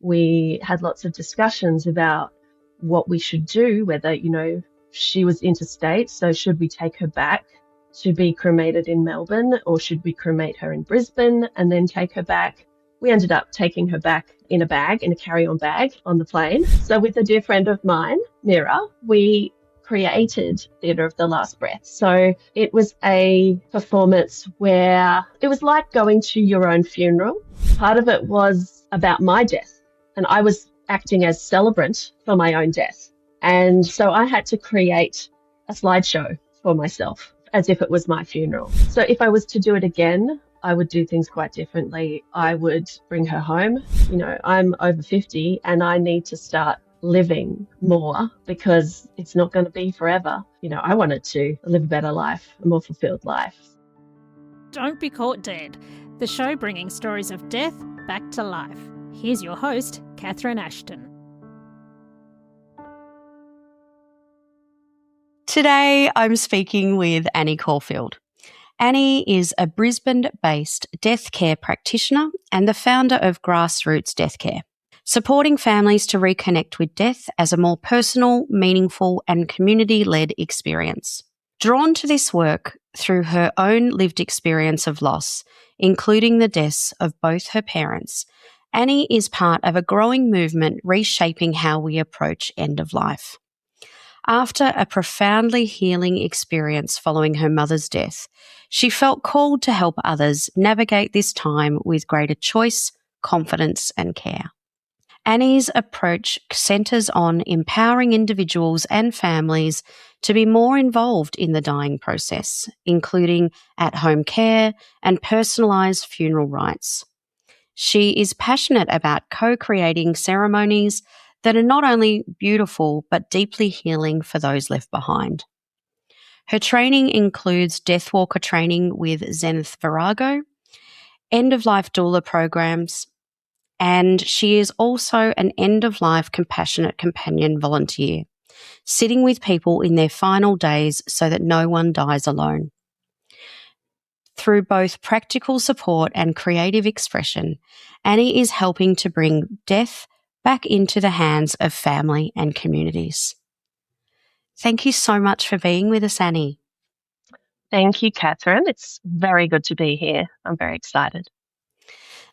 We had lots of discussions about what we should do, whether, she was interstate, so should we take her back to be cremated in Melbourne, or should we cremate her in Brisbane and then take her back? We ended up taking her back in a carry-on bag on the plane. So with a dear friend of mine, Mira, we created Theatre of the Last Breath. So it was a performance where it was like going to your own funeral. Part of it was about my death, and I was acting as celebrant for my own death. And so I had to create a slideshow for myself as if it was my funeral. So if I was to do it again, I would do things quite differently. I would bring her home. I'm over 50 and I need to start living more because it's not going to be forever. I wanted to live a better life, a more fulfilled life. Don't Be Caught Dead, the show bringing stories of death back to life. Here's your host, Catherine Ashton. Today, I'm speaking with Annie Caulfield. Annie is a Brisbane-based death care practitioner and the founder of Grassroots Death Care, supporting families to reconnect with death as a more personal, meaningful and community-led experience. Drawn to this work through her own lived experience of loss, including the deaths of both her parents, Annie is part of a growing movement reshaping how we approach end of life. After a profoundly healing experience following her mother's death, she felt called to help others navigate this time with greater choice, confidence and care. Annie's approach centres on empowering individuals and families to be more involved in the dying process, including at-home care and personalised funeral rites. She is passionate about co-creating ceremonies that are not only beautiful but deeply healing for those left behind. Her training includes Death Walker training with Zenith Virago, end-of-life doula programs, and she is also an end-of-life compassionate companion volunteer, sitting with people in their final days so that no one dies alone. Through both practical support and creative expression, Annie is helping to bring death back into the hands of family and communities. Thank you so much for being with us, Annie. Thank you, Catherine. It's very good to be here. I'm very excited.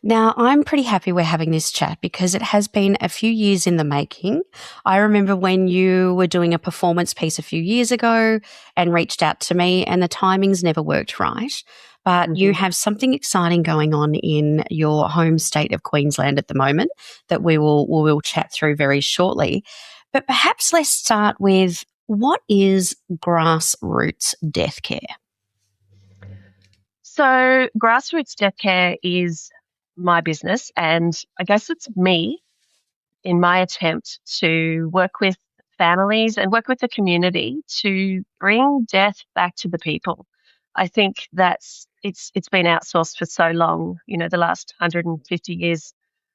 Now, I'm pretty happy we're having this chat because it has been a few years in the making. I remember when you were doing a performance piece a few years ago and reached out to me, and the timings never worked right. But you have something exciting going on in your home state of Queensland at the moment that we will chat through very shortly. But perhaps let's start with, what is Grassroots Death Care? So Grassroots Death Care is my business, and I guess it's me in my attempt to work with families and work with the community to bring death back to the people. I think it's been outsourced for so long. The last 150 years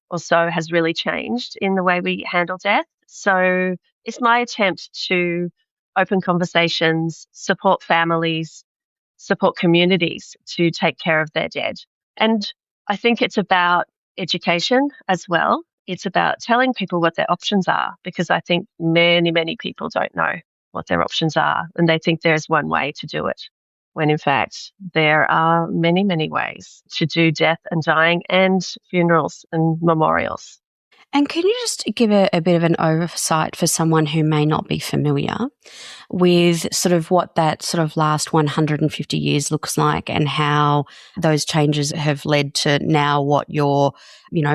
or so has really changed in the way we handle death. So it's my attempt to open conversations, support families, support communities to take care of their dead. And I think it's about education as well. It's about telling people what their options are, because I think many, many people don't know what their options are, and they think there's one way to do it, when in fact there are many, many ways to do death and dying and funerals and memorials. And can you just give a bit of an oversight for someone who may not be familiar with sort of what that sort of last 150 years looks like and how those changes have led to now what you're,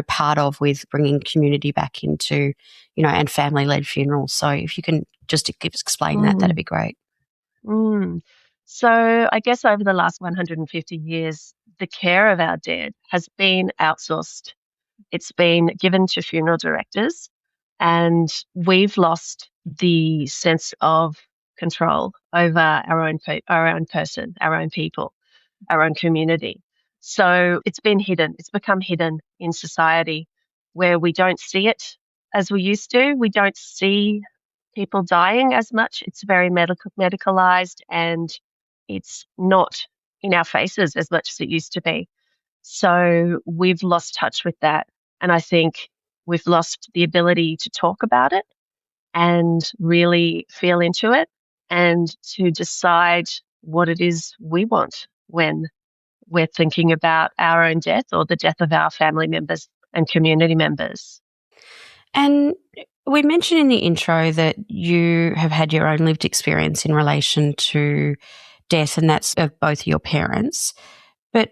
part of with bringing community back into, and family-led funerals. So if you can just explain that, that'd be great. So I guess over the last 150 years, the care of our dead has been outsourced. It's been given to funeral directors, and we've lost the sense of control over our own person, our own people, our own community. So it's been hidden. It's become hidden in society, where we don't see it as we used to. We don't see people dying as much. It's very medicalized, and it's not in our faces as much as it used to be. So we've lost touch with that. And I think we've lost the ability to talk about it and really feel into it and to decide what it is we want when we're thinking about our own death or the death of our family members and community members. And we mentioned in the intro that you have had your own lived experience in relation to death, and that's of both your parents. But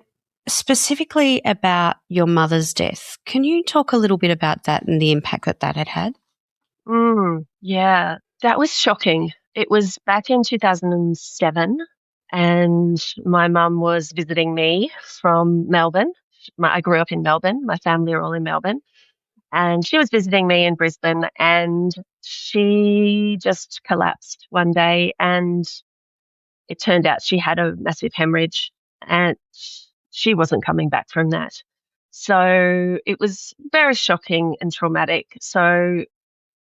specifically about your mother's death, can you talk a little bit about that and the impact that that had had? Yeah, that was shocking. It was back in 2007, and my mum was visiting me from Melbourne. I grew up in Melbourne. My family are all in Melbourne. And she was visiting me in Brisbane, and she just collapsed one day, and it turned out she had a massive hemorrhage, and she wasn't coming back from that. So it was very shocking and traumatic. So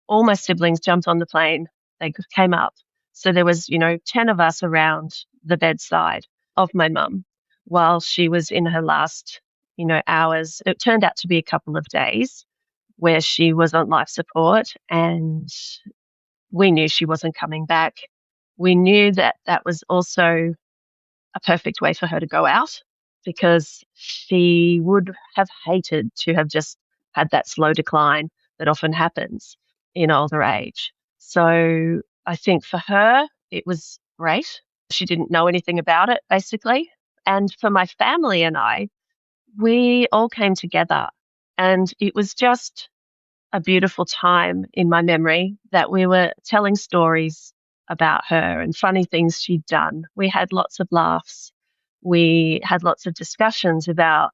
all my siblings jumped on the plane. They came up. So there was, 10 of us around the bedside of my mum while she was in her last, hours. It turned out to be a couple of days where she was on life support, and we knew she wasn't coming back. We knew that that was also a perfect way for her to go out because she would have hated to have just had that slow decline that often happens in older age. So I think for her, it was great. She didn't know anything about it, basically. And for my family and I, we all came together, and it was just a beautiful time in my memory that we were telling stories about her and funny things she'd done. We had lots of laughs. We had lots of discussions about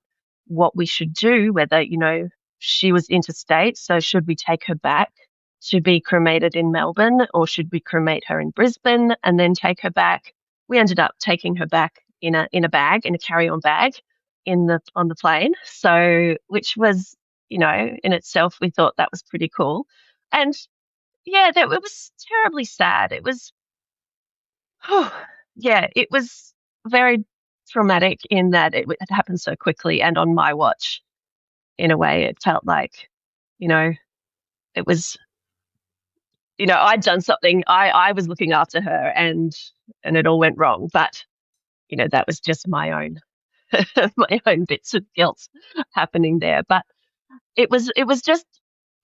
what we should do, whether, she was interstate, so should we take her back to be cremated in Melbourne, or should we cremate her in Brisbane and then take her back? We ended up taking her back in a bag, in a carry-on bag on the plane. So, which was, in itself, we thought that was pretty cool. And yeah, it was terribly sad. It was, it was very traumatic in that it happened so quickly and on my watch. In a way, it felt like, it was, I'd done something. I was looking after her, and it all went wrong. But, that was just my own, my own bits of guilt happening there. But it was just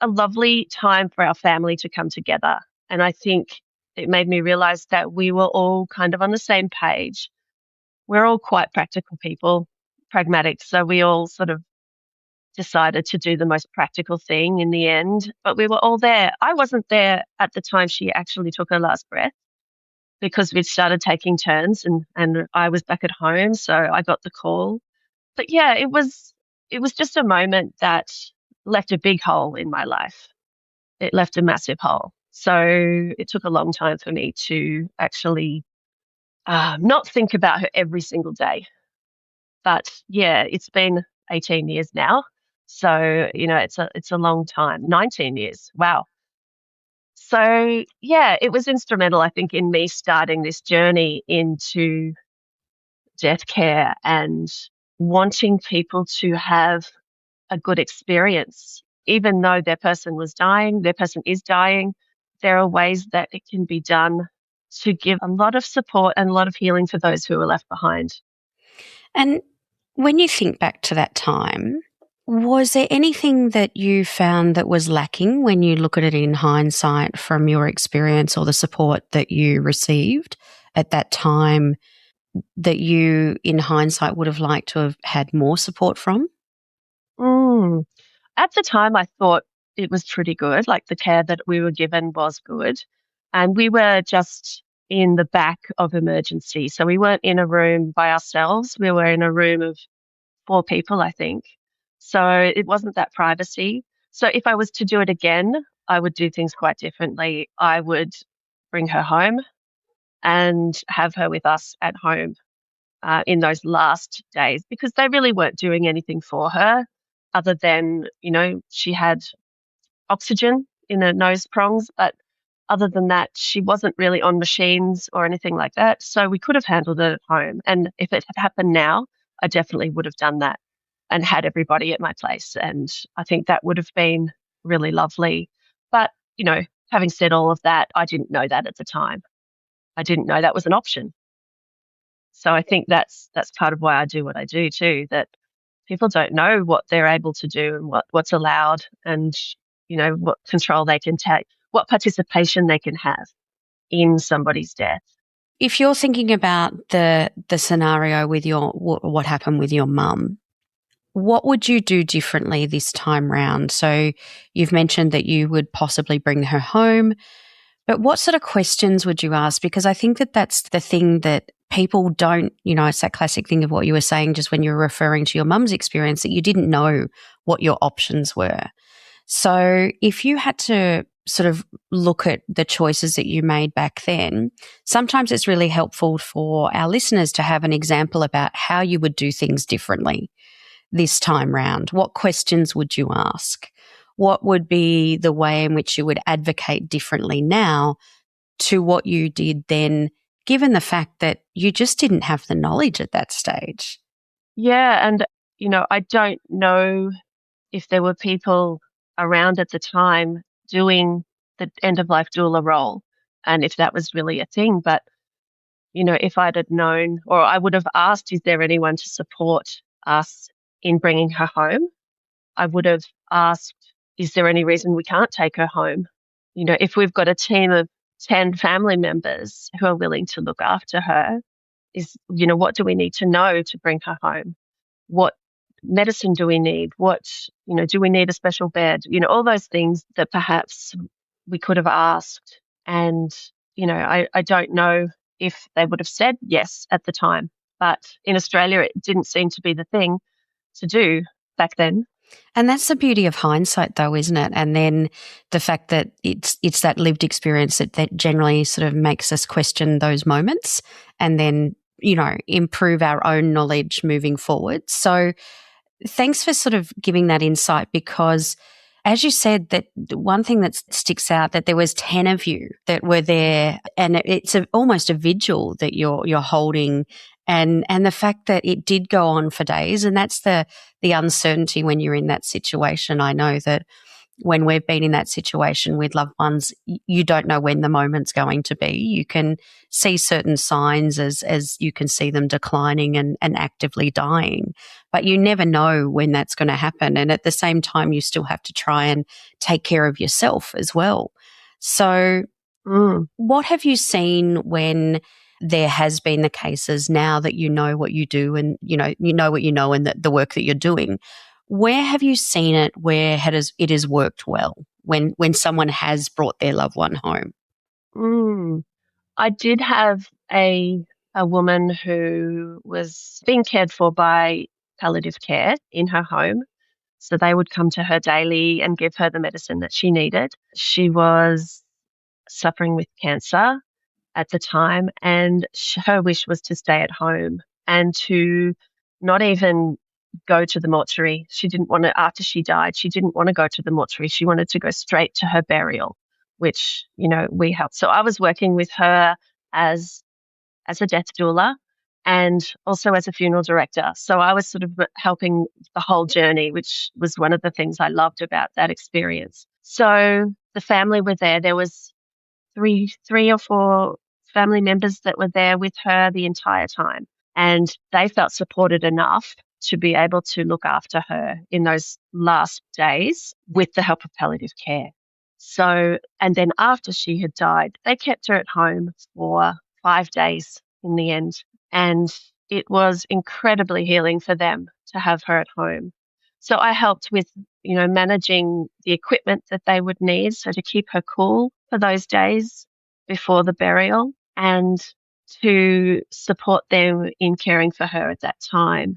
a lovely time for our family to come together. And I think it made me realize that we were all kind of on the same page. We're all quite practical people, pragmatic. So we all sort of decided to do the most practical thing in the end. But we were all there. I wasn't there at the time she actually took her last breath because we'd started taking turns, and I was back at home. So I got the call. But yeah, it was just a moment that left a big hole in my life. It left a massive hole. So it took a long time for me to actually not think about her every single day. But yeah, it's been 18 years now. So, it's a long time, 19 years. Wow. So yeah, it was instrumental, I think, in me starting this journey into death care and wanting people to have a good experience. Even though their person is dying, there are ways that it can be done to give a lot of support and a lot of healing for those who are left behind. And when you think back to that time, was there anything that you found that was lacking when you look at it in hindsight from your experience or the support that you received at that time that you, in hindsight, would have liked to have had more support from? At the time, I thought it was pretty good. Like the care that we were given was good. And we were just in the back of emergency. So we weren't in a room by ourselves. We were in a room of 4 people, I think. So it wasn't that privacy. So if I was to do it again, I would do things quite differently. I would bring her home and have her with us at home in those last days, because they really weren't doing anything for her other than, she had oxygen in her nose prongs, but other than that, she wasn't really on machines or anything like that. So we could have handled it at home. And if it had happened now, I definitely would have done that and had everybody at my place. And I think that would have been really lovely. But, having said all of that, I didn't know that at the time. I didn't know that was an option. So I think that's part of why I do what I do too, that people don't know what they're able to do and what's allowed and, what control they can take, what participation they can have in somebody's death. If you're thinking about the scenario with what happened with your mum, what would you do differently this time round? So you've mentioned that you would possibly bring her home, but what sort of questions would you ask? Because I think that that's the thing that people don't, it's that classic thing of what you were saying just when you were referring to your mum's experience, that you didn't know what your options were. So if you had to sort of look at the choices that you made back then, sometimes it's really helpful for our listeners to have an example about how you would do things differently this time round. What questions would you ask? What would be the way in which you would advocate differently now to what you did then, given the fact that you just didn't have the knowledge at that stage? Yeah. And, I don't know if there were people around at the time doing the end of life doula role and if that was really a thing. But, if I'd have known, or I would have asked, is there anyone to support us in bringing her home? I would have asked, is there any reason we can't take her home? If we've got a team of 10 family members who are willing to look after her, what do we need to know to bring her home? What medicine do we need? Do we need a special bed? All those things that perhaps we could have asked. And, I don't know if they would have said yes at the time. But in Australia, it didn't seem to be the thing to do back then. And that's the beauty of hindsight, though, isn't it? And then the fact that it's that lived experience that generally sort of makes us question those moments and then, improve our own knowledge moving forward. So thanks for sort of giving that insight, because as you said, that one thing that sticks out, that there was 10 of you that were there, and it's almost a vigil that you're holding, and the fact that it did go on for days, and that's the uncertainty when you're in that situation. I know that when we've been in that situation with loved ones, you don't know when the moment's going to be. You can see certain signs as you can see them declining and actively dying, but you never know when that's going to happen. And at the same time, you still have to try and take care of yourself as well. So what have you seen when there has been the cases, now that you know what you do and you know what you know and the work that you're doing? Where have you seen it where it has worked well when someone has brought their loved one home? I did have a woman who was being cared for by palliative care in her home. So they would come to her daily and give her the medicine that she needed. She was suffering with cancer at the time, and her wish was to stay at home and to not even go to the mortuary. She didn't want to, after she died, she didn't want to go to the mortuary. She wanted to go straight to her burial, which, we helped. So I was working with her as a death doula and also as a funeral director. So I was sort of helping the whole journey, which was one of the things I loved about that experience. So the family were there. There was three or four family members that were there with her the entire time. And they felt supported enough to be able to look after her in those last days with the help of palliative care. So, and then after she had died, they kept her at home for 5 days in the end. And it was incredibly healing for them to have her at home. So I helped with, managing the equipment that they would need, so to keep her cool for those days before the burial and to support them in caring for her at that time.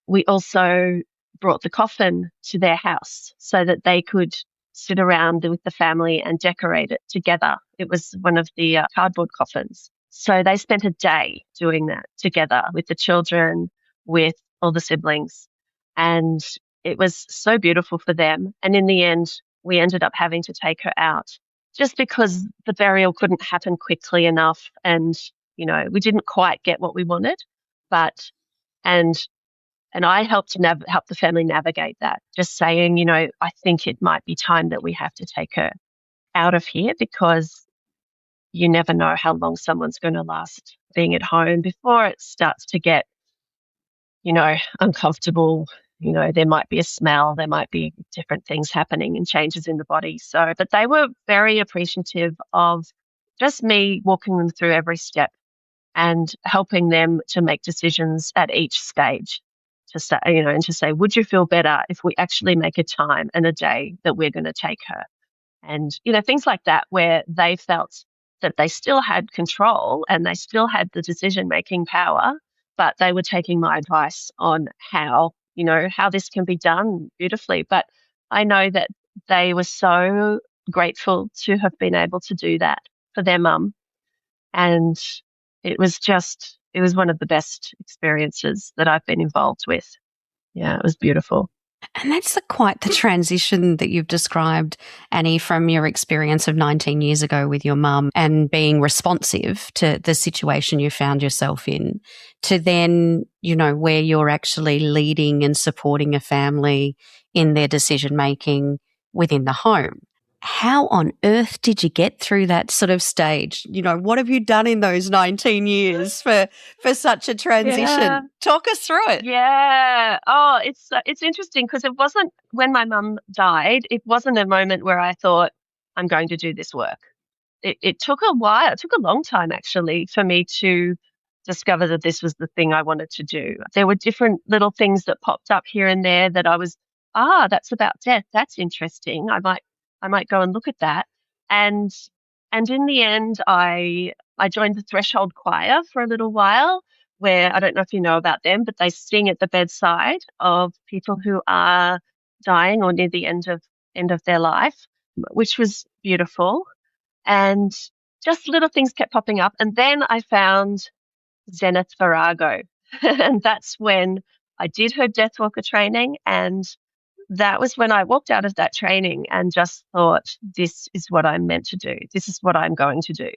We also brought the coffin to their house so that they could sit around with the family and decorate it together. It was one of the cardboard coffins. So they spent a day doing that together with the children, with all the siblings. And it was so beautiful for them. And in the end, we ended up having to take her out just because the burial couldn't happen quickly enough. And, we didn't quite get what we wanted. And And I helped help the family navigate that, just saying, I think it might be time that we have to take her out of here, because you never know how long someone's going to last being at home before it starts to get, uncomfortable. There might be a smell, there might be different things happening and changes in the body. So, but they were very appreciative of just me walking them through every step and helping them to make decisions at each stage to say, and to say, would you feel better if we actually make a time and a day that we're going to take her? And, things like that, where they felt that they still had control and they still had the decision-making power, but they were taking my advice on how this can be done beautifully. But I know that they were so grateful to have been able to do that for their mum. And it was one of the best experiences that I've been involved with. Yeah, it was beautiful. And that's quite the transition that you've described, Annie, from your experience of 19 years ago with your mum and being responsive to the situation you found yourself in, to then, where you're actually leading and supporting a family in their decision-making within the home. How on earth did you get through that sort of stage? What have you done in those 19 years for such a transition? Yeah. Talk us through it. Yeah. Oh, it's interesting, because it wasn't, when my mum died, it wasn't a moment where I thought, I'm going to do this work. It took a while. It took a long time, actually, for me to discover that this was the thing I wanted to do. There were different little things that popped up here and there that I was, that's about death. That's interesting. I might go and look at that. And in the end, I joined the Threshold Choir for a little while, where, I don't know if you know about them, but they sing at the bedside of people who are dying or near the end of their life, which was beautiful. And just little things kept popping up. And then I found Zenith Virago. And that's when I did her death walker training. And that was when I walked out of that training and just thought, this is what I'm meant to do. This is what I'm going to do.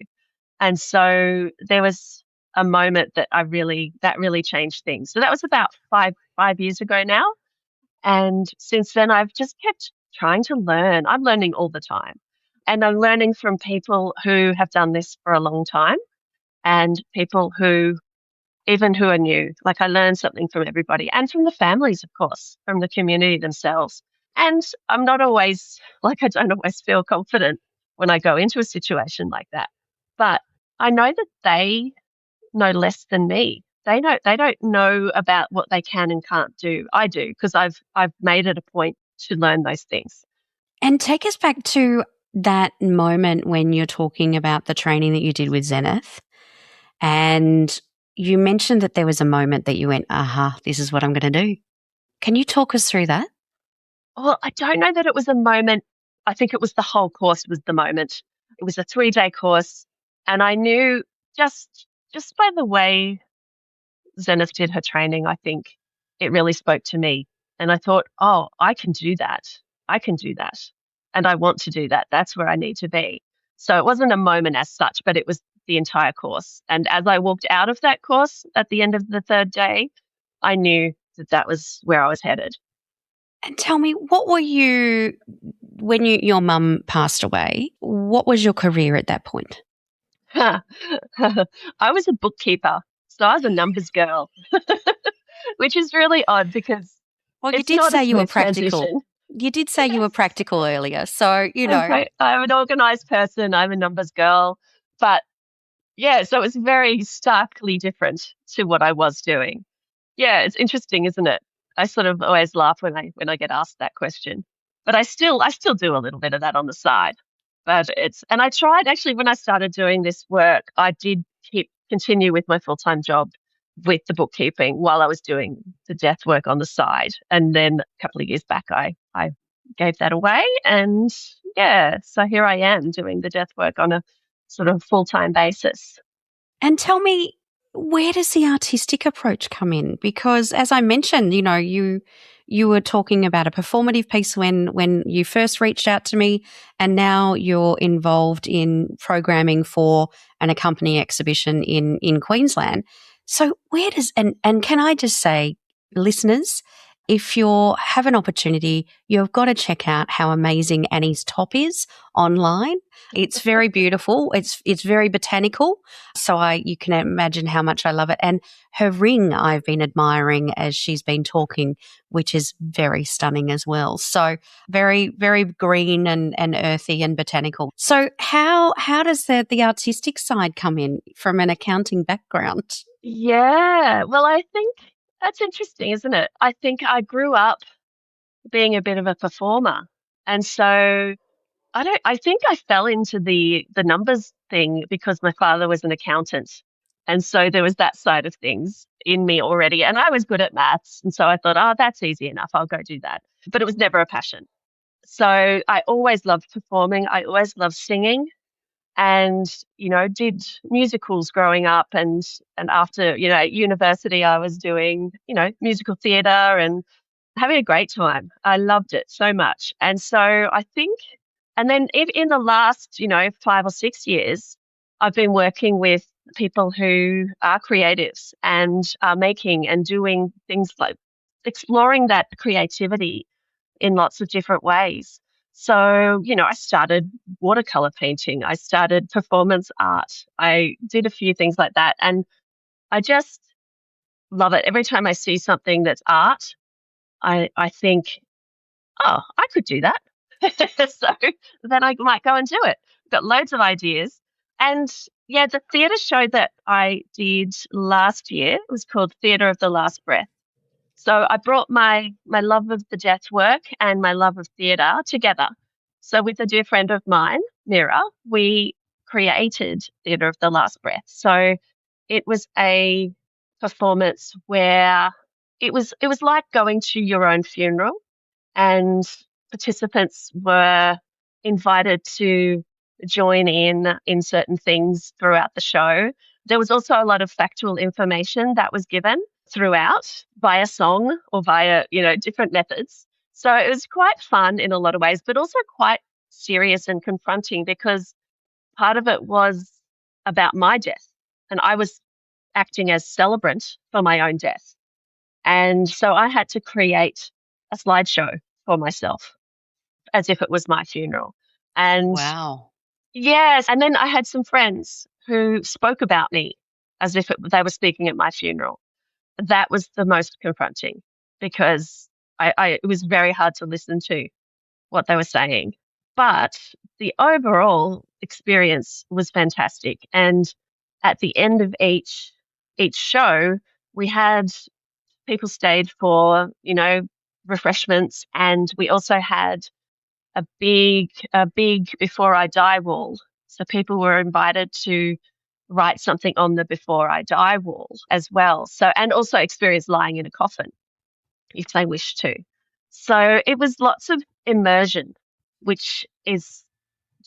And so there was a moment that really changed things. So that was about five years ago now. And since then, I've just kept trying to learn. I'm learning all the time. And I'm learning from people who have done this for a long time and people who are new. Like, I learn something from everybody, and from the families, of course, from the community themselves. And I don't always feel confident when I go into a situation like that. But I know that they know less than me. They don't know about what they can and can't do. I do, because I've made it a point to learn those things. And take us back to that moment when you're talking about the training that you did with Zenith, and you mentioned that there was a moment that you went, this is what I'm going to do. Can you talk us through that? Well, I don't know that it was a moment. I think it was the whole course was the moment. It was a 3-day course, and I knew just by the way Zenith did her training, I think it really spoke to me. And I thought, I can do that. I can do that. And I want to do that. That's where I need to be. So it wasn't a moment as such, but it was the entire course. And as I walked out of that course at the end of the 3rd day, I knew that was where I was headed. And tell me, what were you, when your mum passed away, what was your career at that point? I was a bookkeeper. So I was a numbers girl, which is really odd because you did say you were practical. Transition. You did say you were practical earlier. So, I'm an organised person. I'm a numbers girl. But yeah, so it's very starkly different to what I was doing. Yeah, it's interesting, isn't it? I sort of always laugh when I get asked that question. But I still do a little bit of that on the side. But and I tried, actually, when I started doing this work, I did continue with my full-time job with the bookkeeping while I was doing the death work on the side. And then a couple of years back, I gave that away. And yeah, so here I am doing the death work on a sort of full-time basis. And tell me, where does the artistic approach come in? Because as I mentioned, you were talking about a performative piece when you first reached out to me, and now you're involved in programming for an accompanying exhibition in Queensland. So where does, and can I just say, listeners, if you have an opportunity, you've got to check out how amazing Annie's top is online. It's very beautiful. It's very botanical. So you can imagine how much I love it. And her ring I've been admiring as she's been talking, which is very stunning as well. So very, very green and earthy and botanical. So how does the artistic side come in from an accounting background? Yeah, well, I think that's interesting, isn't it? I think I grew up being a bit of a performer. And so I think I fell into the numbers thing because my father was an accountant. And so there was that side of things in me already. And I was good at maths. And so I thought, oh, that's easy enough. I'll go do that. But it was never a passion. So I always loved performing. I always loved singing and, did musicals growing up. And after, at university, I was doing, musical theatre and having a great time. I loved it so much. And so I think, and then in the last, 5 or 6 years, I've been working with people who are creatives and are making and doing things like exploring that creativity in lots of different ways. So, I started watercolor painting. I started performance art. I did a few things like that. And I just love it. Every time I see something that's art, I think, oh, I could do that. So then I might go and do it. Got loads of ideas. And yeah, the theatre show that I did last year was called Theatre of the Last Breath. So I brought my love of the death work and my love of theatre together. So with a dear friend of mine, Mira, we created Theatre of the Last Breath. So it was a performance where it was like going to your own funeral, and participants were invited to join in certain things throughout the show. There was also a lot of factual information that was given throughout via song or via, different methods. So it was quite fun in a lot of ways, but also quite serious and confronting because part of it was about my death and I was acting as celebrant for my own death. And so I had to create a slideshow for myself as if it was my funeral. And Wow. yes, and then I had some friends who spoke about me as if they were speaking at my funeral. That was the most confronting because it was very hard to listen to what they were saying. But the overall experience was fantastic. And at the end of each show, we had people stayed for, refreshments, and we also had a big before I die wall. So people were invited to write something on the before I die wall as well. So, and also experience lying in a coffin if they wish to. So it was lots of immersion, which is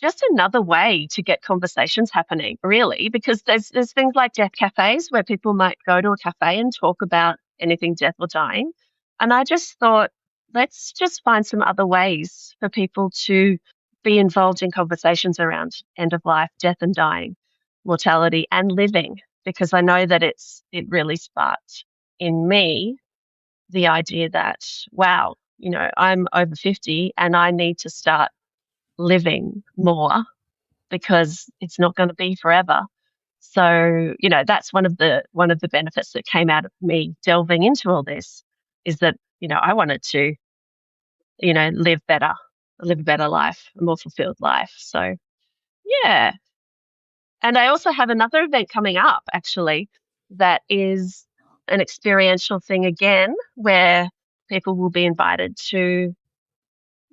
just another way to get conversations happening, really, because there's things like death cafes where people might go to a cafe and talk about anything death or dying. And I just thought, let's just find some other ways for people to be involved in conversations around end of life, death and dying, mortality and living, because I know that it really sparked in me the idea that, wow, I'm over 50 and I need to start living more because it's not going to be forever. So, that's one of the benefits that came out of me delving into all this is that, I wanted to, live a better life, a more fulfilled life. So, yeah. And I also have another event coming up actually that is an experiential thing again, where people will be invited to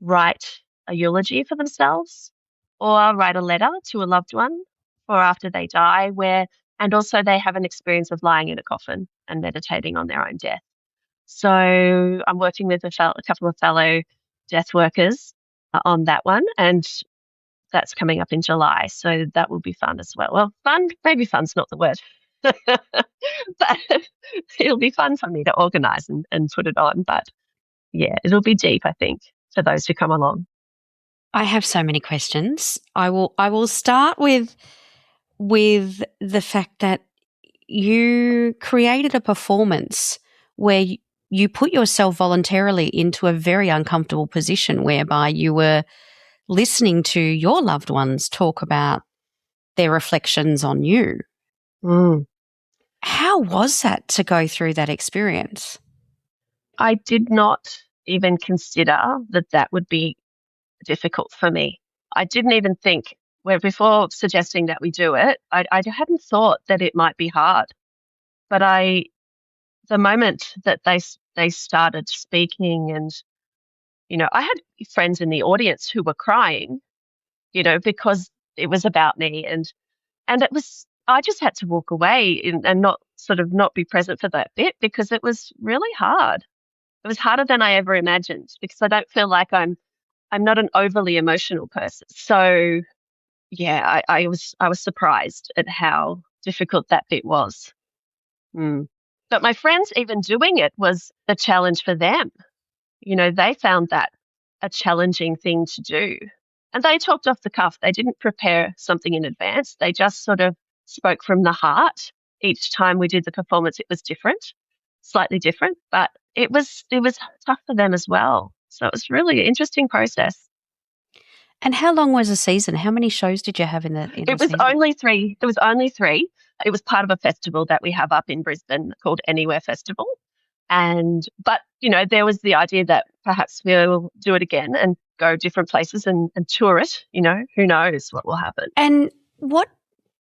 write a eulogy for themselves or write a letter to a loved one for after they die, and also they have an experience of lying in a coffin and meditating on their own death. So I'm working with a couple of fellow death workers on that one, and that's coming up in July. So that will be fun as well. Well, fun, maybe fun's not the word, but it'll be fun for me to organise and put it on. But yeah, it'll be deep, I think, for those who come along. I have so many questions. I will start with the fact that you created a performance where you put yourself voluntarily into a very uncomfortable position whereby you were listening to your loved ones talk about their reflections on you. Mm. How was that to go through that experience? I did not even consider that that would be difficult for me. I didn't even think, well, before suggesting that we do it, I hadn't thought that it might be hard. But the moment that they started speaking, and I had friends in the audience who were crying, because it was about me, and it was, I just had to walk away and not be present for that bit, because it was really hard. It was harder than I ever imagined, because I don't feel like I'm not an overly emotional person. So yeah, I was surprised at how difficult that bit was. Mm. But my friends, even doing it was a challenge for them. They found that a challenging thing to do. And they talked off the cuff. They didn't prepare something in advance. They just sort of spoke from the heart. Each time we did the performance, it was different, slightly different, but it was tough for them as well. So it was really an interesting process. And how long was the season? How many shows did you have in the It was season? only three. It was only three. It was part of a festival that we have up in Brisbane called Anywhere Festival. But there was the idea that perhaps we'll do it again and go different places and tour it. Who knows what will happen. And what,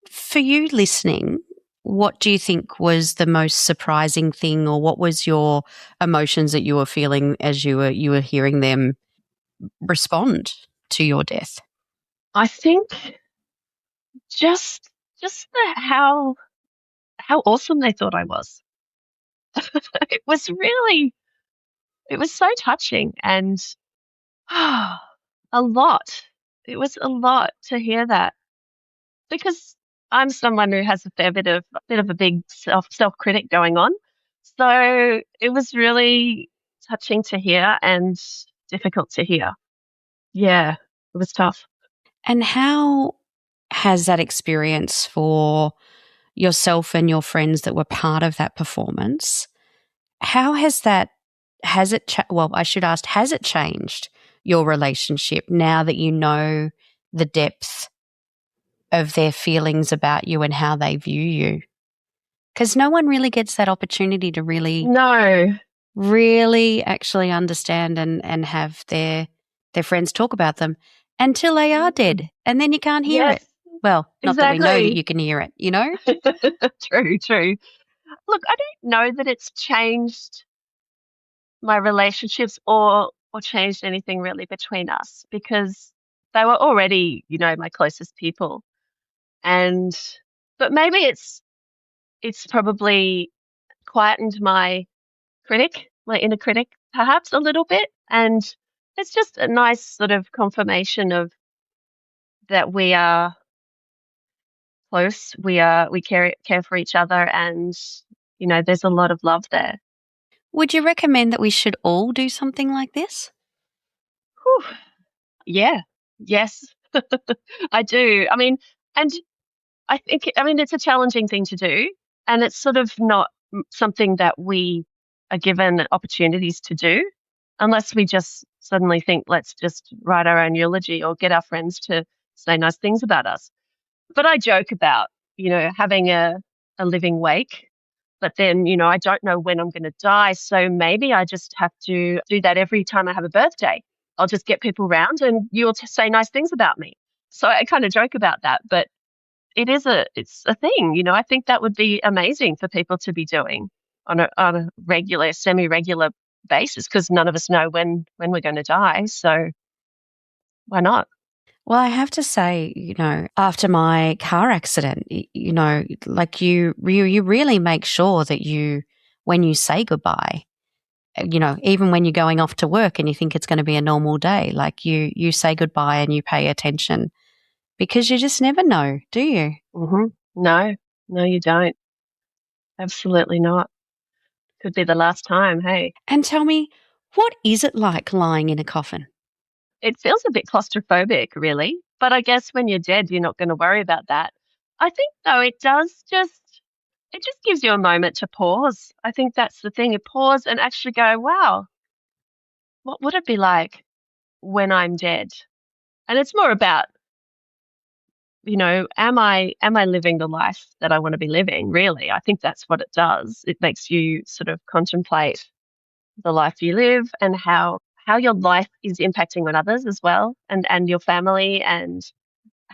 for you listening, what do you think was the most surprising thing, or what was your emotions that you were feeling as you were hearing them respond to your death? I think just how awesome they thought I was. It was really, it was so touching, and a lot. It was a lot to hear that, because I'm someone who has a fair bit of a big self critic going on. So it was really touching to hear and difficult to hear. Yeah, it was tough. And how has that experience for yourself and your friends that were part of that performance, how has that, I should ask, has it changed your relationship now that you know the depth of their feelings about you and how they view you? Because no one really gets that opportunity to really actually understand and have their friends talk about them until they are dead, and then you can't hear it. Well, not that we know that you can hear it, True. Look, I don't know that it's changed my relationships or changed anything really between us, because they were already, my closest people. But maybe it's probably quietened my inner critic, perhaps a little bit. And it's just a nice sort of confirmation of that we are close. We care for each other, and there's a lot of love there. Would you recommend that we should all do something like this? Whew. Yeah. Yes. I do. I mean, and it's a challenging thing to do, and it's sort of not something that we are given opportunities to do, unless we just suddenly think, let's just write our own eulogy or get our friends to say nice things about us. But I joke about, having a living wake, but then, I don't know when I'm going to die. So maybe I just have to do that every time I have a birthday. I'll just get people round and you'll say nice things about me. So I kind of joke about that, but it's a thing, I think that would be amazing for people to be doing on a regular, semi-regular basis, because none of us know when we're going to die. So why not? Well, I have to say, after my car accident, like you really make sure that when you say goodbye, even when you're going off to work and you think it's going to be a normal day, like you say goodbye and you pay attention, because you just never know, do you? Mm-hmm. No, you don't. Absolutely not. Could be the last time, hey. And tell me, what is it like lying in a coffin? It feels a bit claustrophobic, really. But I guess when you're dead, you're not going to worry about that. I think, though, it it just gives you a moment to pause. I think that's the thing. You pause and actually go, wow, what would it be like when I'm dead? And it's more about, am I living the life that I want to be living, really? I think that's what it does. It makes you sort of contemplate the life you live and how your life is impacting on others as well, and your family, and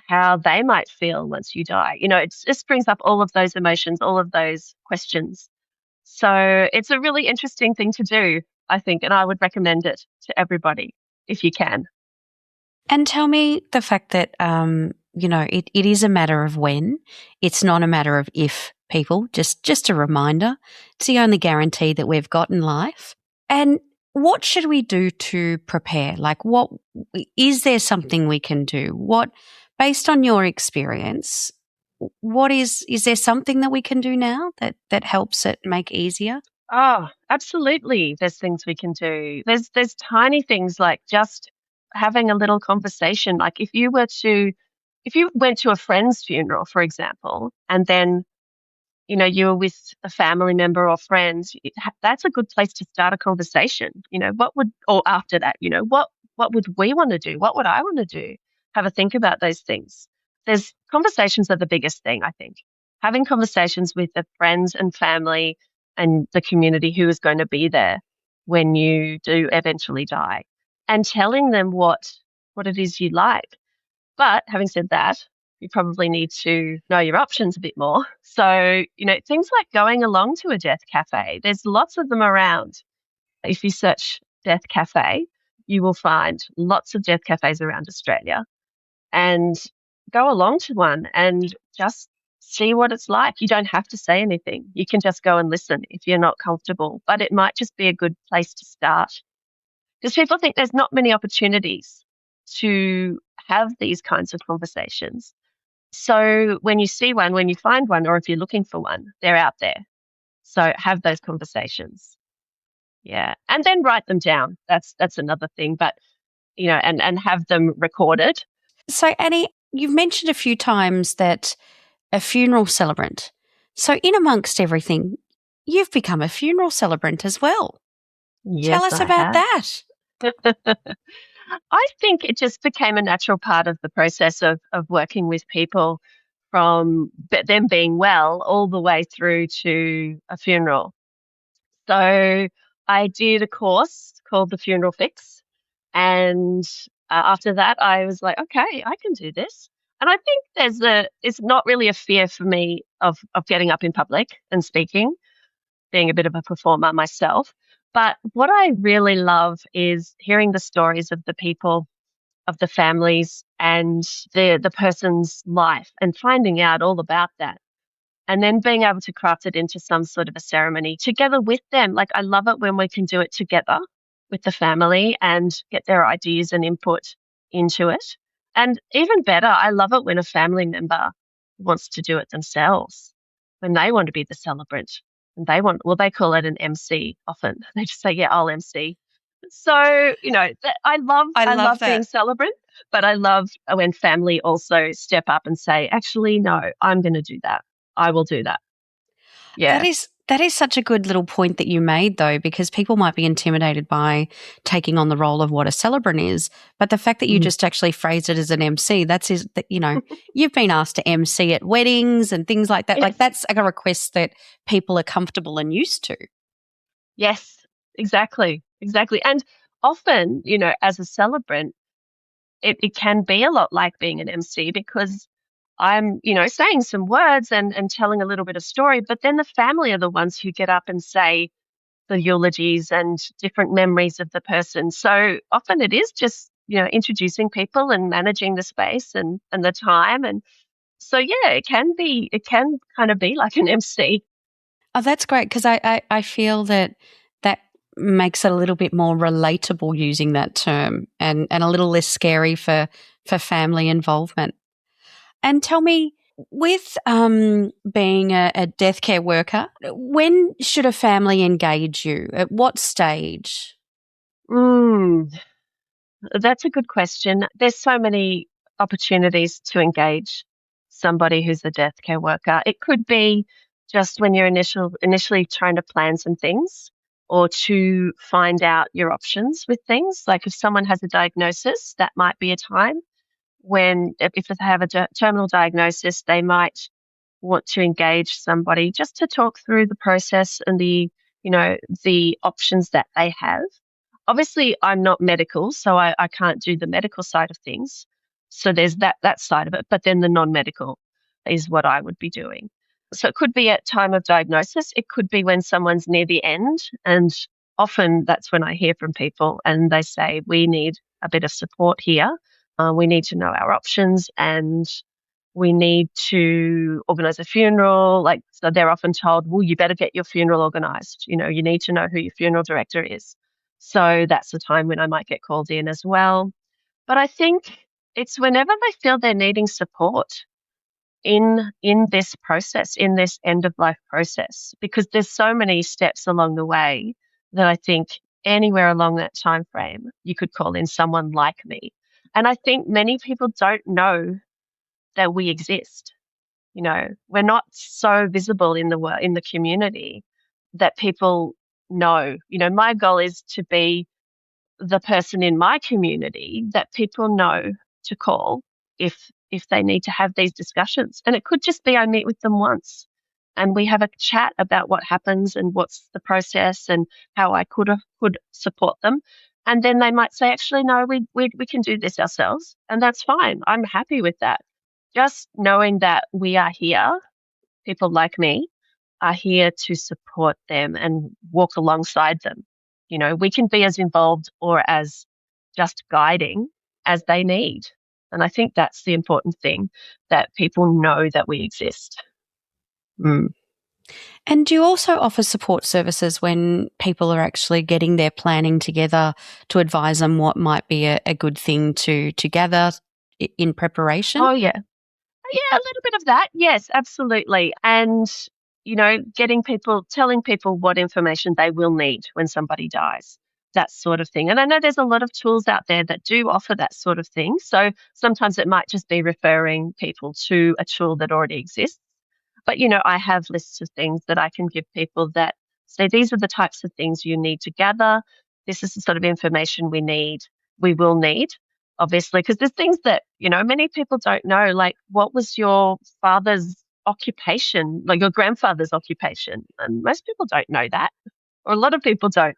how they might feel once you die. It just brings up all of those emotions, all of those questions. So it's a really interesting thing to do, I think, and I would recommend it to everybody if you can. And tell me the fact that, it is a matter of when. It's not a matter of if, people. Just a reminder. It's the only guarantee that we've got in life. And what should we do to prepare? Like, what is there something we can do? What, based on your experience, is there something that we can do now that helps it make easier? Oh, absolutely. There's things we can do. There's tiny things like just having a little conversation. Like if you went to a friend's funeral, for example, and then you were with a family member or friends, that's a good place to start a conversation. Or after that, what would we want to do? What would I want to do? Have a think about those things. There's conversations are the biggest thing, I think. Having conversations with the friends and family and the community who is going to be there when you do eventually die, and telling them what it is you like. But having said that, you probably need to know your options a bit more. So, things like going along to a death cafe, there's lots of them around. If you search death cafe, you will find lots of death cafes around Australia, and go along to one and just see what it's like. You don't have to say anything. You can just go and listen if you're not comfortable, but it might just be a good place to start. Because people think there's not many opportunities to have these kinds of conversations. So when you see one, when you find one, or if you're looking for one, they're out there. So have those conversations. Yeah. And then write them down. That's another thing. But, and have them recorded. So, Annie, you've mentioned a few times that a funeral celebrant. So, in amongst everything, you've become a funeral celebrant as well. Yes, Tell us I about have. that. I think it just became a natural part of the process of working with people, from them being well all the way through to a funeral. So I did a course called the Funeral Fix. And after that, I was like, okay, I can do this. And I think it's not really a fear for me of getting up in public and speaking, being a bit of a performer myself. But what I really love is hearing the stories of the people, of the families, and the person's life, and finding out all about that. And then being able to craft it into some sort of a ceremony together with them. Like, I love it when we can do it together with the family and get their ideas and input into it. And even better, I love it when a family member wants to do it themselves, when they want to be the celebrant. And they call it an MC often. They just say, yeah, I'll MC. So, I love being that. celebrant, but I love when family also step up and say, actually, no, I'm going to do that. I will do that. Yeah. That is such a good little point that you made, though, because people might be intimidated by taking on the role of what a celebrant is. But the fact that you just actually phrased it as an MC, you've been asked to MC at weddings and things like that. Yes. Like, that's a request that people are comfortable and used to. Yes, exactly. Exactly. And often, as a celebrant, it can be a lot like being an MC, because I'm, saying some words and telling a little bit of story, but then the family are the ones who get up and say the eulogies and different memories of the person. So often it is just, introducing people and managing the space and the time. And so, yeah, it can kind of be like an MC. Oh, that's great, because I feel that makes it a little bit more relatable using that term, and a little less scary for family involvement. And tell me, with being a death care worker, when should a family engage you? At what stage? That's a good question. There's so many opportunities to engage somebody who's a death care worker. It could be just when you're initially trying to plan some things or to find out your options with things. Like if someone has a diagnosis, that might be a time when if they have a terminal diagnosis, they might want to engage somebody just to talk through the process and the options that they have. Obviously, I'm not medical, so I can't do the medical side of things. So there's that side of it, but then the non-medical is what I would be doing. So it could be at time of diagnosis. It could be when someone's near the end, and often that's when I hear from people and they say, we need a bit of support here. We need to know our options and we need to organize a funeral. Like, so they're often told, well, you better get your funeral organized. You need to know who your funeral director is. So that's the time when I might get called in as well. But I think it's whenever they feel they're needing support in this process, in this end of life process, because there's so many steps along the way that I think anywhere along that time frame, you could call in someone like me. And I think many people don't know that we exist. We're not so visible in the community that people know. My goal is to be the person in my community that people know to call if they need to have these discussions. And it could just be I meet with them once and we have a chat about what happens and what's the process and how I could support them. And then they might say, actually, no, we can do this ourselves. And that's fine. I'm happy with that. Just knowing that we are here, people like me are here to support them and walk alongside them. We can be as involved or as just guiding as they need. And I think that's the important thing, that people know that we exist. Mm. And do you also offer support services when people are actually getting their planning together to advise them what might be a good thing to gather in preparation? Oh, yeah. Yeah, a little bit of that. Yes, absolutely. And, telling people what information they will need when somebody dies, that sort of thing. And I know there's a lot of tools out there that do offer that sort of thing. So sometimes it might just be referring people to a tool that already exists. But, I have lists of things that I can give people that say, these are the types of things you need to gather. This is the sort of information we will need, obviously, because there's things that, many people don't know, like what was your father's occupation, like your grandfather's occupation? And most people don't know that, or a lot of people don't.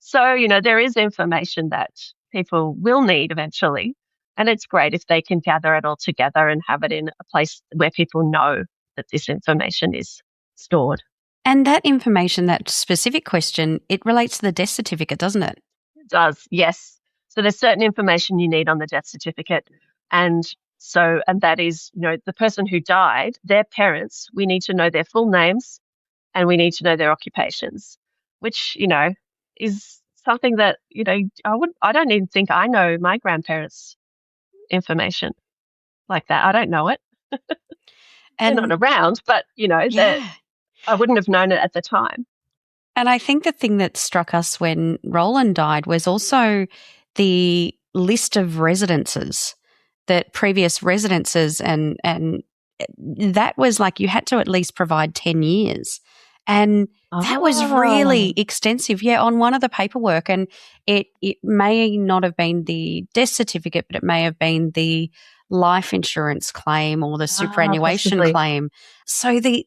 So, there is information that people will need eventually. And it's great if they can gather it all together and have it in a place where people know that this information is stored. And that information, that specific question, it relates to the death certificate, doesn't it? It does, yes. So there's certain information you need on the death certificate. And that is, the person who died, their parents, we need to know their full names and we need to know their occupations, which, is something that, I don't even think I know my grandparents' information like that. I don't know it. And they're not around, but, I wouldn't have known it at the time. And I think the thing that struck us when Roland died was also the list of residences, that previous residences, and that was like you had to at least provide 10 years. And that was really extensive, on one of the paperwork. And it may not have been the death certificate, but it may have been the life insurance claim or the superannuation claim. So the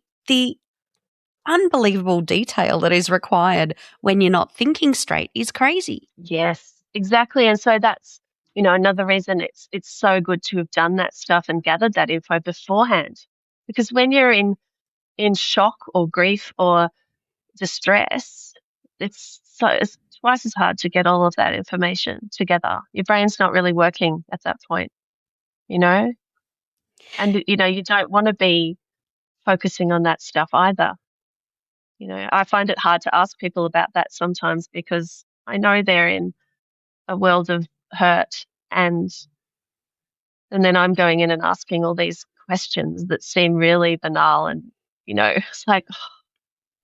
unbelievable detail that is required when you're not thinking straight is crazy. Yes, exactly. And so that's, another reason it's so good to have done that stuff and gathered that info beforehand. Because when you're in shock or grief or distress, it's twice as hard to get all of that information together. Your brain's not really working at that point, and, you don't want to be focusing on that stuff either. I find it hard to ask people about that sometimes because I know they're in a world of hurt and then I'm going in and asking all these questions that seem really banal and, it's like,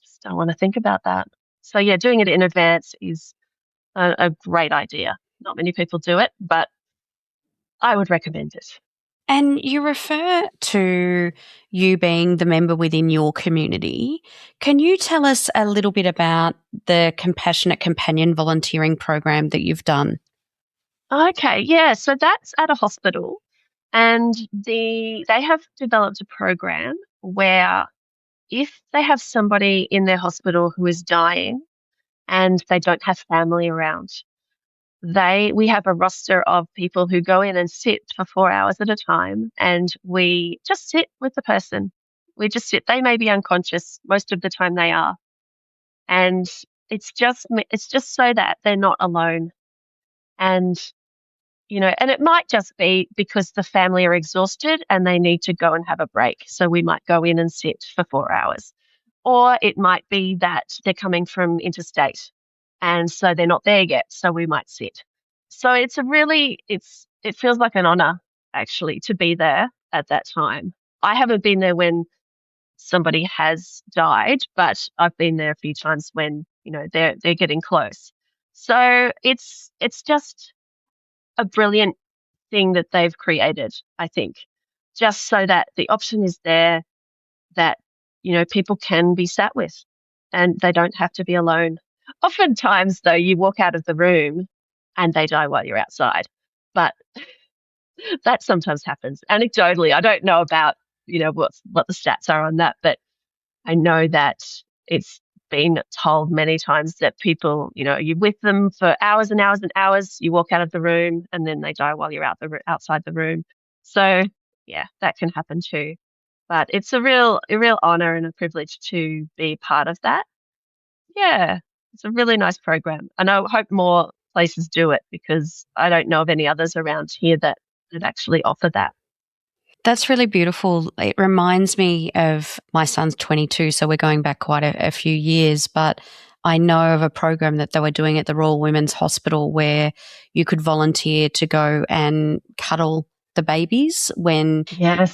just don't want to think about that. So yeah, doing it in advance is a great idea. Not many people do it, but I would recommend it. And you refer to you being the member within your community. Can you tell us a little bit about the Compassionate Companion volunteering program that you've done? Okay, yeah. So that's at a hospital, and they have developed a program where if they have somebody in their hospital who is dying and they don't have family around, we have a roster of people who go in and sit for 4 hours at a time, and we just sit with the person. We just sit. They may be unconscious most of the time. They are, and it's just so that they're not alone. And and it might just be because the family are exhausted and they need to go and have a break. So we might go in and sit for 4 hours. Or it might be that they're coming from interstate and so they're not there yet. So we might sit. So it feels like an honor actually to be there at that time. I haven't been there when somebody has died, but I've been there a few times when, they're getting close. So it's just a brilliant thing that they've created, I think, just so that the option is there that, people can be sat with and they don't have to be alone. Oftentimes, though, you walk out of the room and they die while you're outside. But that sometimes happens. Anecdotally, I don't know about, what the stats are on that, but I know that it's been told many times that people, you're with them for hours and hours and hours, you walk out of the room and then they die while you're outside the room. So, yeah, that can happen too. But it's a real honor and a privilege to be part of that. Yeah, it's a really nice program. And I hope more places do it because I don't know of any others around here that actually offer that. That's really beautiful. It reminds me of my son's 22, so we're going back quite a few years, but I know of a program that they were doing at the Royal Women's Hospital where you could volunteer to go and cuddle the babies when Yes.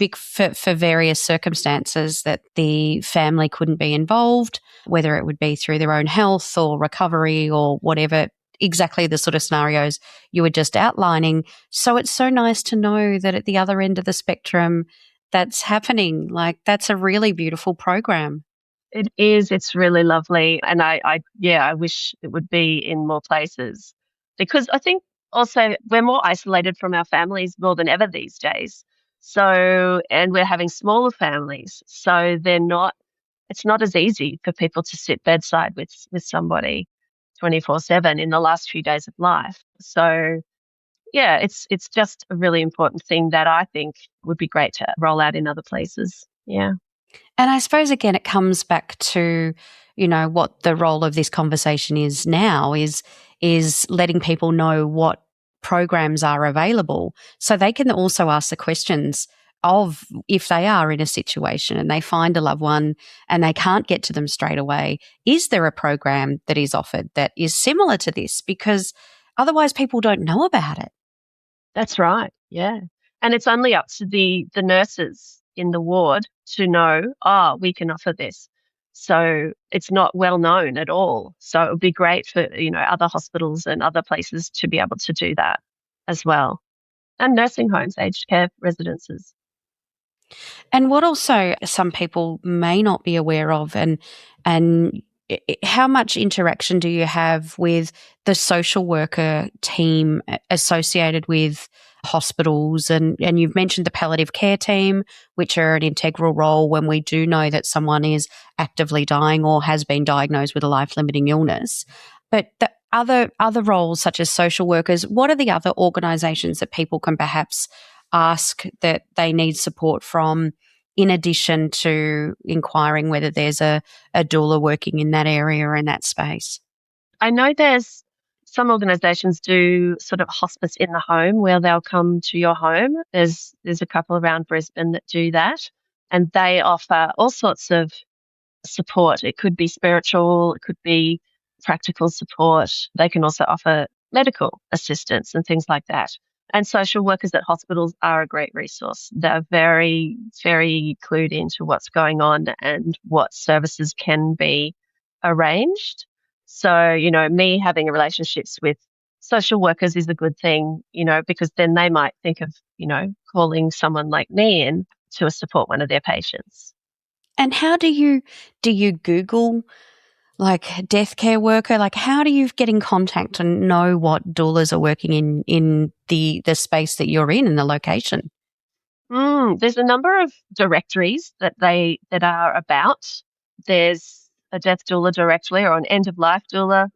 for various circumstances that the family couldn't be involved, whether it would be through their own health or recovery or whatever, exactly the sort of scenarios you were just outlining. So it's so nice to know that at the other end of the spectrum, that's happening. Like, that's a really beautiful program. It is. It's really lovely. And I wish it would be in more places because I think also we're more isolated from our families more than ever these days. So, and we're having smaller families. So it's not as easy for people to sit bedside with somebody 24/7 in the last few days of life. So, yeah, it's just a really important thing that I think would be great to roll out in other places. Yeah. And I suppose, again, it comes back to, what the role of this conversation is now is letting people know what programs are available so they can also ask the questions of if they are in a situation and they find a loved one and they can't get to them straight away, is there a program that is offered that is similar to this? Because otherwise people don't know about it. That's right. Yeah. And it's only up to the nurses in the ward to know, oh, we can offer this. So it's not well known at all. So it would be great for, other hospitals and other places to be able to do that as well. And nursing homes, aged care residences. And what also some people may not be aware of, and how much interaction do you have with the social worker team associated with hospitals? And you've mentioned the palliative care team, which are an integral role when we do know that someone is actively dying or has been diagnosed with a life-limiting illness. But the other roles such as social workers, what are the other organisations that people can perhaps ask that they need support from, in addition to inquiring whether there's a doula working in that area or in that space? I know there's some organisations do sort of hospice in the home where they'll come to your home. There's a couple around Brisbane that do that, and they offer all sorts of support. It could be spiritual, it could be practical support. They can also offer medical assistance and things like that. And social workers at hospitals are a great resource. They're very, very clued into what's going on and what services can be arranged. So, me having relationships with social workers is a good thing, because then they might think of, calling someone like me in to support one of their patients. And how do you Google like death care worker? Like, how do you get in contact and know what doulas are working in the space that you're in the location? There's a number of directories that are about. There's a death doula directory or an end of life doula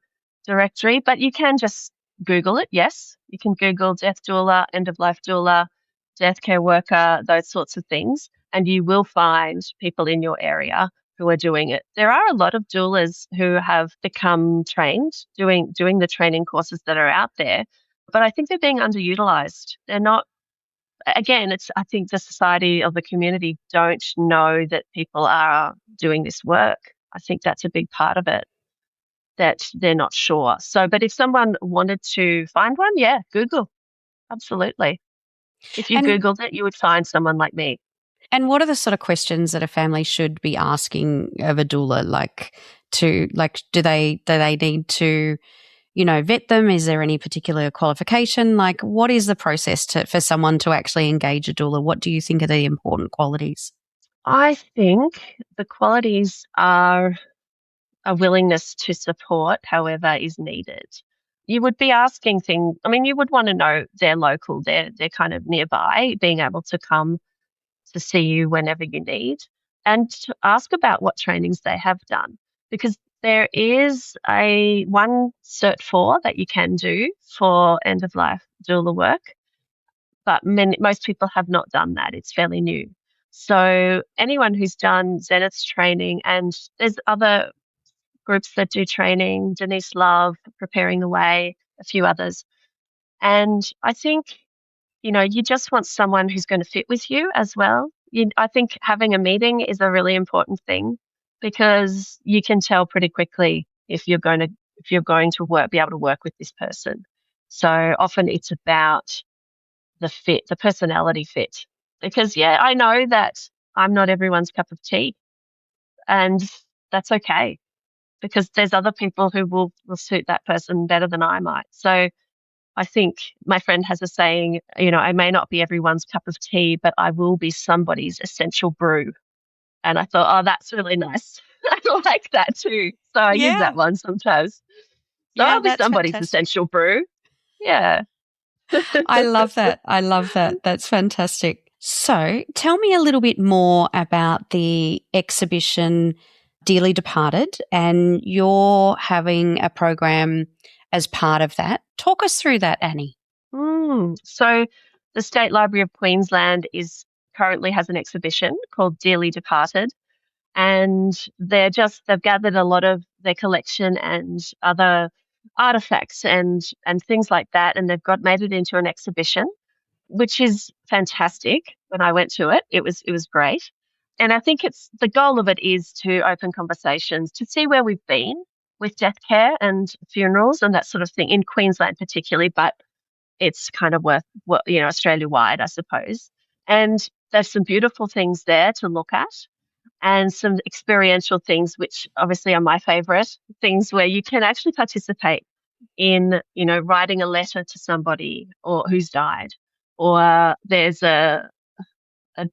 directory, but you can just Google it. Yes, you can Google death doula, end of life doula, death care worker, those sorts of things, and you will find people in your area who are doing it. There are a lot of doulas who have become trained doing the training courses that are out there, but I think they're being underutilized. They're not. Again, I think the society or the community don't know that people are doing this work. I think that's a big part of it, that they're not sure. So, but if someone wanted to find one, yeah, Google. Absolutely. If you And Googled it, you would find someone like me. and what are the sort of questions that a family should be asking of a doula? Do they need to, vet them? Is there any particular qualification? Like, what is the process for someone to actually engage a doula? What do you think are the important qualities? I think the qualities are a willingness to support however is needed. You would be asking things, I mean, you would want to know they're local, they're kind of nearby, being able to come to see you whenever you need, and to ask about what trainings they have done, because there is a one Cert 4 that you can do for end of life doula work, but most people have not done that. It's fairly new. So anyone who's done Zenith's training, and there's other groups that do training, Denise Love, Preparing the Way, a few others. And I think, you just want someone who's going to fit with you as well. I think having a meeting is a really important thing, because you can tell pretty quickly if you're going to be able to work with this person. So often it's about the fit, the personality fit. Because yeah, I know that I'm not everyone's cup of tea, and that's okay, because there's other people who will suit that person better than I might. So I think my friend has a saying, I may not be everyone's cup of tea, but I will be somebody's essential brew. And I thought, oh, that's really nice. I like that too. So I use that Yeah. one sometimes. So Yeah, I'll be that's somebody's fantastic. essential brew. Yeah. I love that. I love that. That's fantastic. So tell me a little bit more about the exhibition Dearly Departed, and you're having a program as part of that. Talk us through that, Annie. So the State Library of Queensland currently has an exhibition called Dearly Departed, and they've gathered a lot of their collection and other artifacts and things like that, and they've made it into an exhibition, which is fantastic. When I went to it, it was great. And I think the goal of it is to open conversations, to see where we've been with death care and funerals and that sort of thing in Queensland particularly, but it's kind of Australia wide, I suppose. And there's some beautiful things there to look at, and some experiential things, which obviously are my favorite things, where you can actually participate in, writing a letter to somebody or who's died, or there's a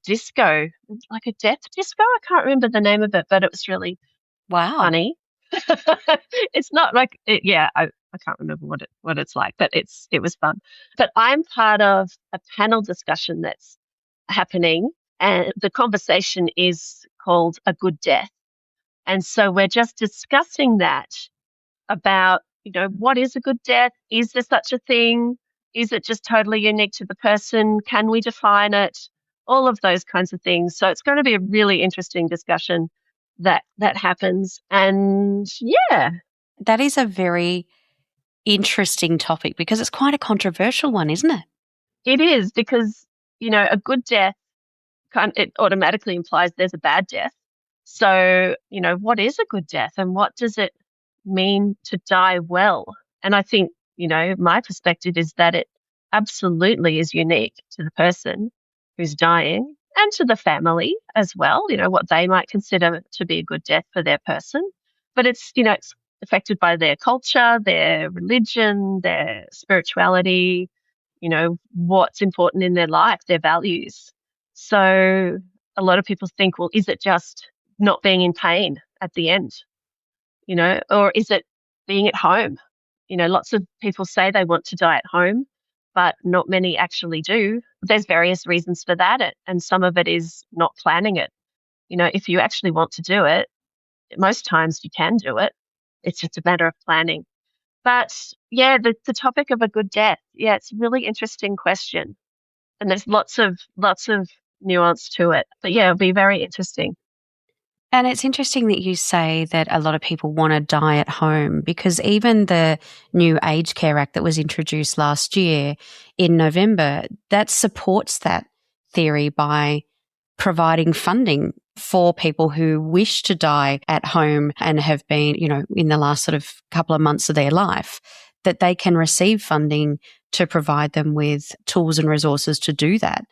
disco, like a death disco. I can't remember the name of it, but it was really Wow. funny. It's not like I can't remember what it's like, but it was fun. But I'm part of a panel discussion that's happening, and the conversation is called A Good Death. And so we're just discussing that about, what is a good death? Is there such a thing? Is it just totally unique to the person? Can we define it? All of those kinds of things. So it's going to be a really interesting discussion that happens. And yeah. That is a very interesting topic because it's quite a controversial one, isn't it? It is, because, a good death it automatically implies there's a bad death. So, what is a good death, and what does it mean to die well? And I think, my perspective is that it absolutely is unique to the person who's dying and to the family as well, what they might consider to be a good death for their person. But it's affected by their culture, their religion, their spirituality, what's important in their life, their values. So a lot of people think, well, is it just not being in pain at the end, or is it being at home? Lots of people say they want to die at home, but not many actually do. There's various reasons for that, and some of it is not planning it. If you actually want to do it, most times you can do it. It's just a matter of planning. But yeah, the topic of a good death, yeah, it's a really interesting question. And there's lots of nuance to it. But yeah, it'll be very interesting. And it's interesting that you say that a lot of people want to die at home, because even the new Aged Care Act that was introduced last year in November, that supports that theory by providing funding for people who wish to die at home and have been, in the last sort of couple of months of their life, that they can receive funding to provide them with tools and resources to do that.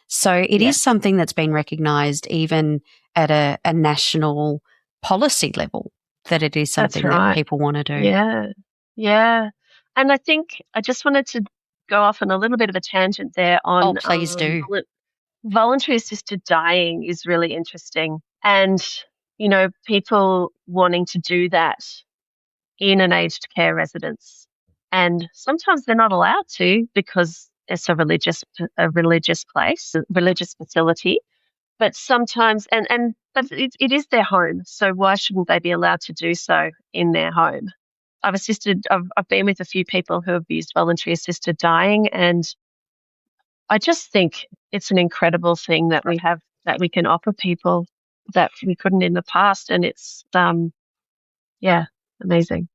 So it is something that's been recognised even at a national policy level, that it is something that people want to do. Yeah. Yeah. And I think I just wanted to go off on a little bit of a tangent there on Oh, please do. Voluntary assisted dying is really interesting. And, people wanting to do that in an aged care residence. And sometimes they're not allowed to because it's a religious place, a religious facility. But sometimes, but it is their home. So why shouldn't they be allowed to do so in their home? I've been with a few people who have used voluntary assisted dying, and I just think it's an incredible thing that we have, that we can offer people that we couldn't in the past. And it's, amazing.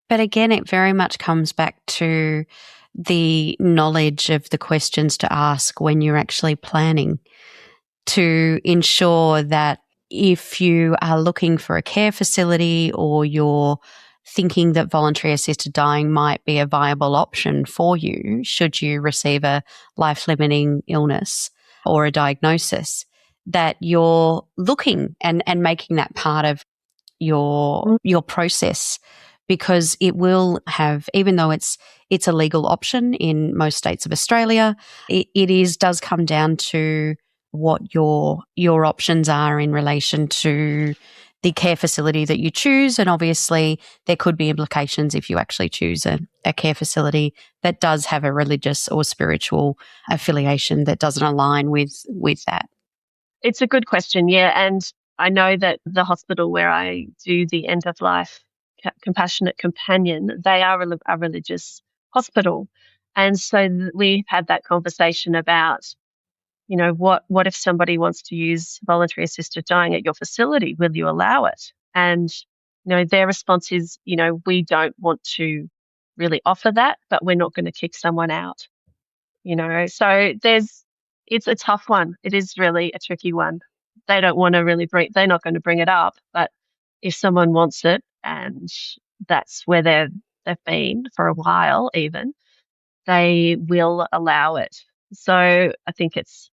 But again, it very much comes back to the knowledge of the questions to ask when you're actually planning, to ensure that if you are looking for a care facility or you're thinking that voluntary assisted dying might be a viable option for you should you receive a life-limiting illness or a diagnosis, that you're looking and making that part of your process, because it will have, even though it's a legal option in most states of Australia, it does come down to what your options are in relation to the care facility that you choose. And obviously there could be implications if you actually choose a care facility that does have a religious or spiritual affiliation that doesn't align with that. It's a good question, yeah. And I know that the hospital where I do the end of life compassionate companion, they are a religious hospital. And so we've had that conversation about, what if somebody wants to use voluntary assisted dying at your facility? Will you allow it? And, their response is, we don't want to really offer that, but we're not going to kick someone out, So it's a tough one. It is really a tricky one. They don't want to they're not going to bring it up, but if someone wants it and that's where they've been for a while even, they will allow it. So I think it's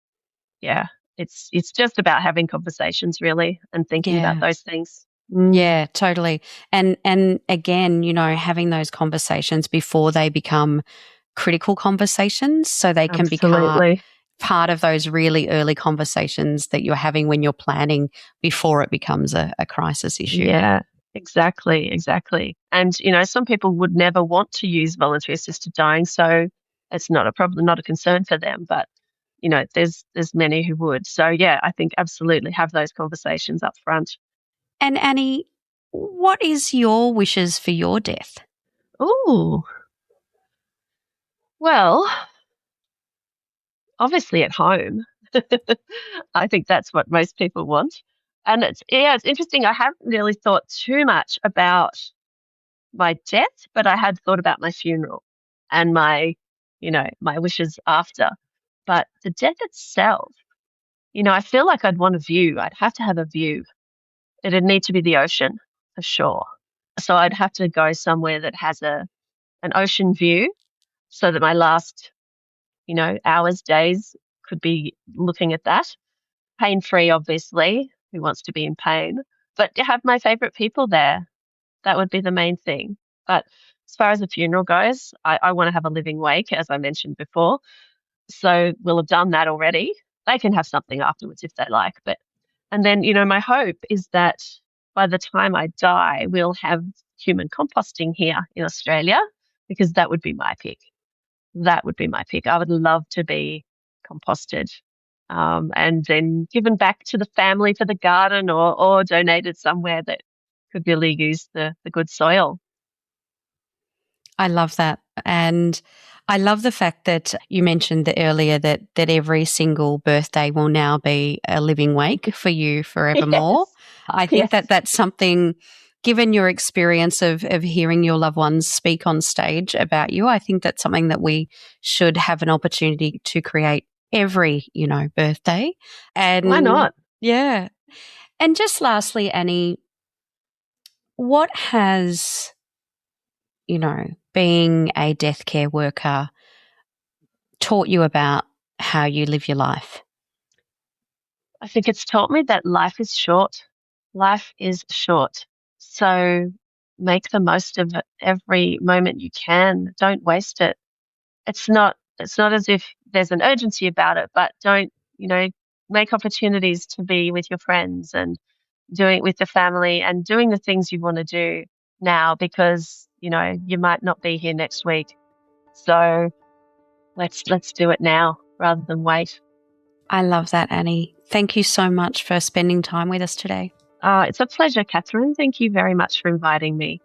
just about having conversations really and thinking about those things. Yeah, totally. And again, having those conversations before they become critical conversations, so they can become part of those really early conversations that you're having when you're planning before it becomes a crisis issue. Yeah, exactly. And, some people would never want to use voluntary assisted dying, so it's not a problem, not a concern for them. But, there's many who would. So, yeah, I think absolutely have those conversations up front. And Annie, what is your wishes for your death? Oh, well, obviously at home. I think that's what most people want. And it's interesting. I haven't really thought too much about my death, but I had thought about my funeral and my wishes after. But the death itself, I feel like I'd want a view. I'd have to have a view. It'd need to be the ocean for sure. So I'd have to go somewhere that has an ocean view so that my last, hours, days could be looking at that. Pain-free, obviously. Who wants to be in pain? But to have my favorite people there That would be the main thing. But as far as the funeral goes, I want to have a living wake, as I mentioned before. So we'll have done that already. They can have something afterwards if they like. And then, my hope is that by the time I die, we'll have human composting here in Australia, because that would be my pick. That would be my pick. I would love to be composted, and then given back to the family for the garden, or donated somewhere that could really use the good soil. I love that. And I love the fact that you mentioned earlier that every single birthday will now be a living wake for you forevermore. Yes. I think Yes. that's something, given your experience of hearing your loved ones speak on stage about you, I think that's something that we should have an opportunity to create every, birthday. And Why not? Yeah. And just lastly, Annie, what has, being a death care worker taught you about how you live your life? I think it's taught me that life is short. Life is short. So make the most of it every moment you can. Don't waste it. It's not as if there's an urgency about it, but don't, make opportunities to be with your friends and doing it with the family and doing the things you want to do now, because, you might not be here next week. So let's do it now rather than wait. I love that, Annie. Thank you so much for spending time with us today. It's a pleasure, Catherine. Thank you very much for inviting me.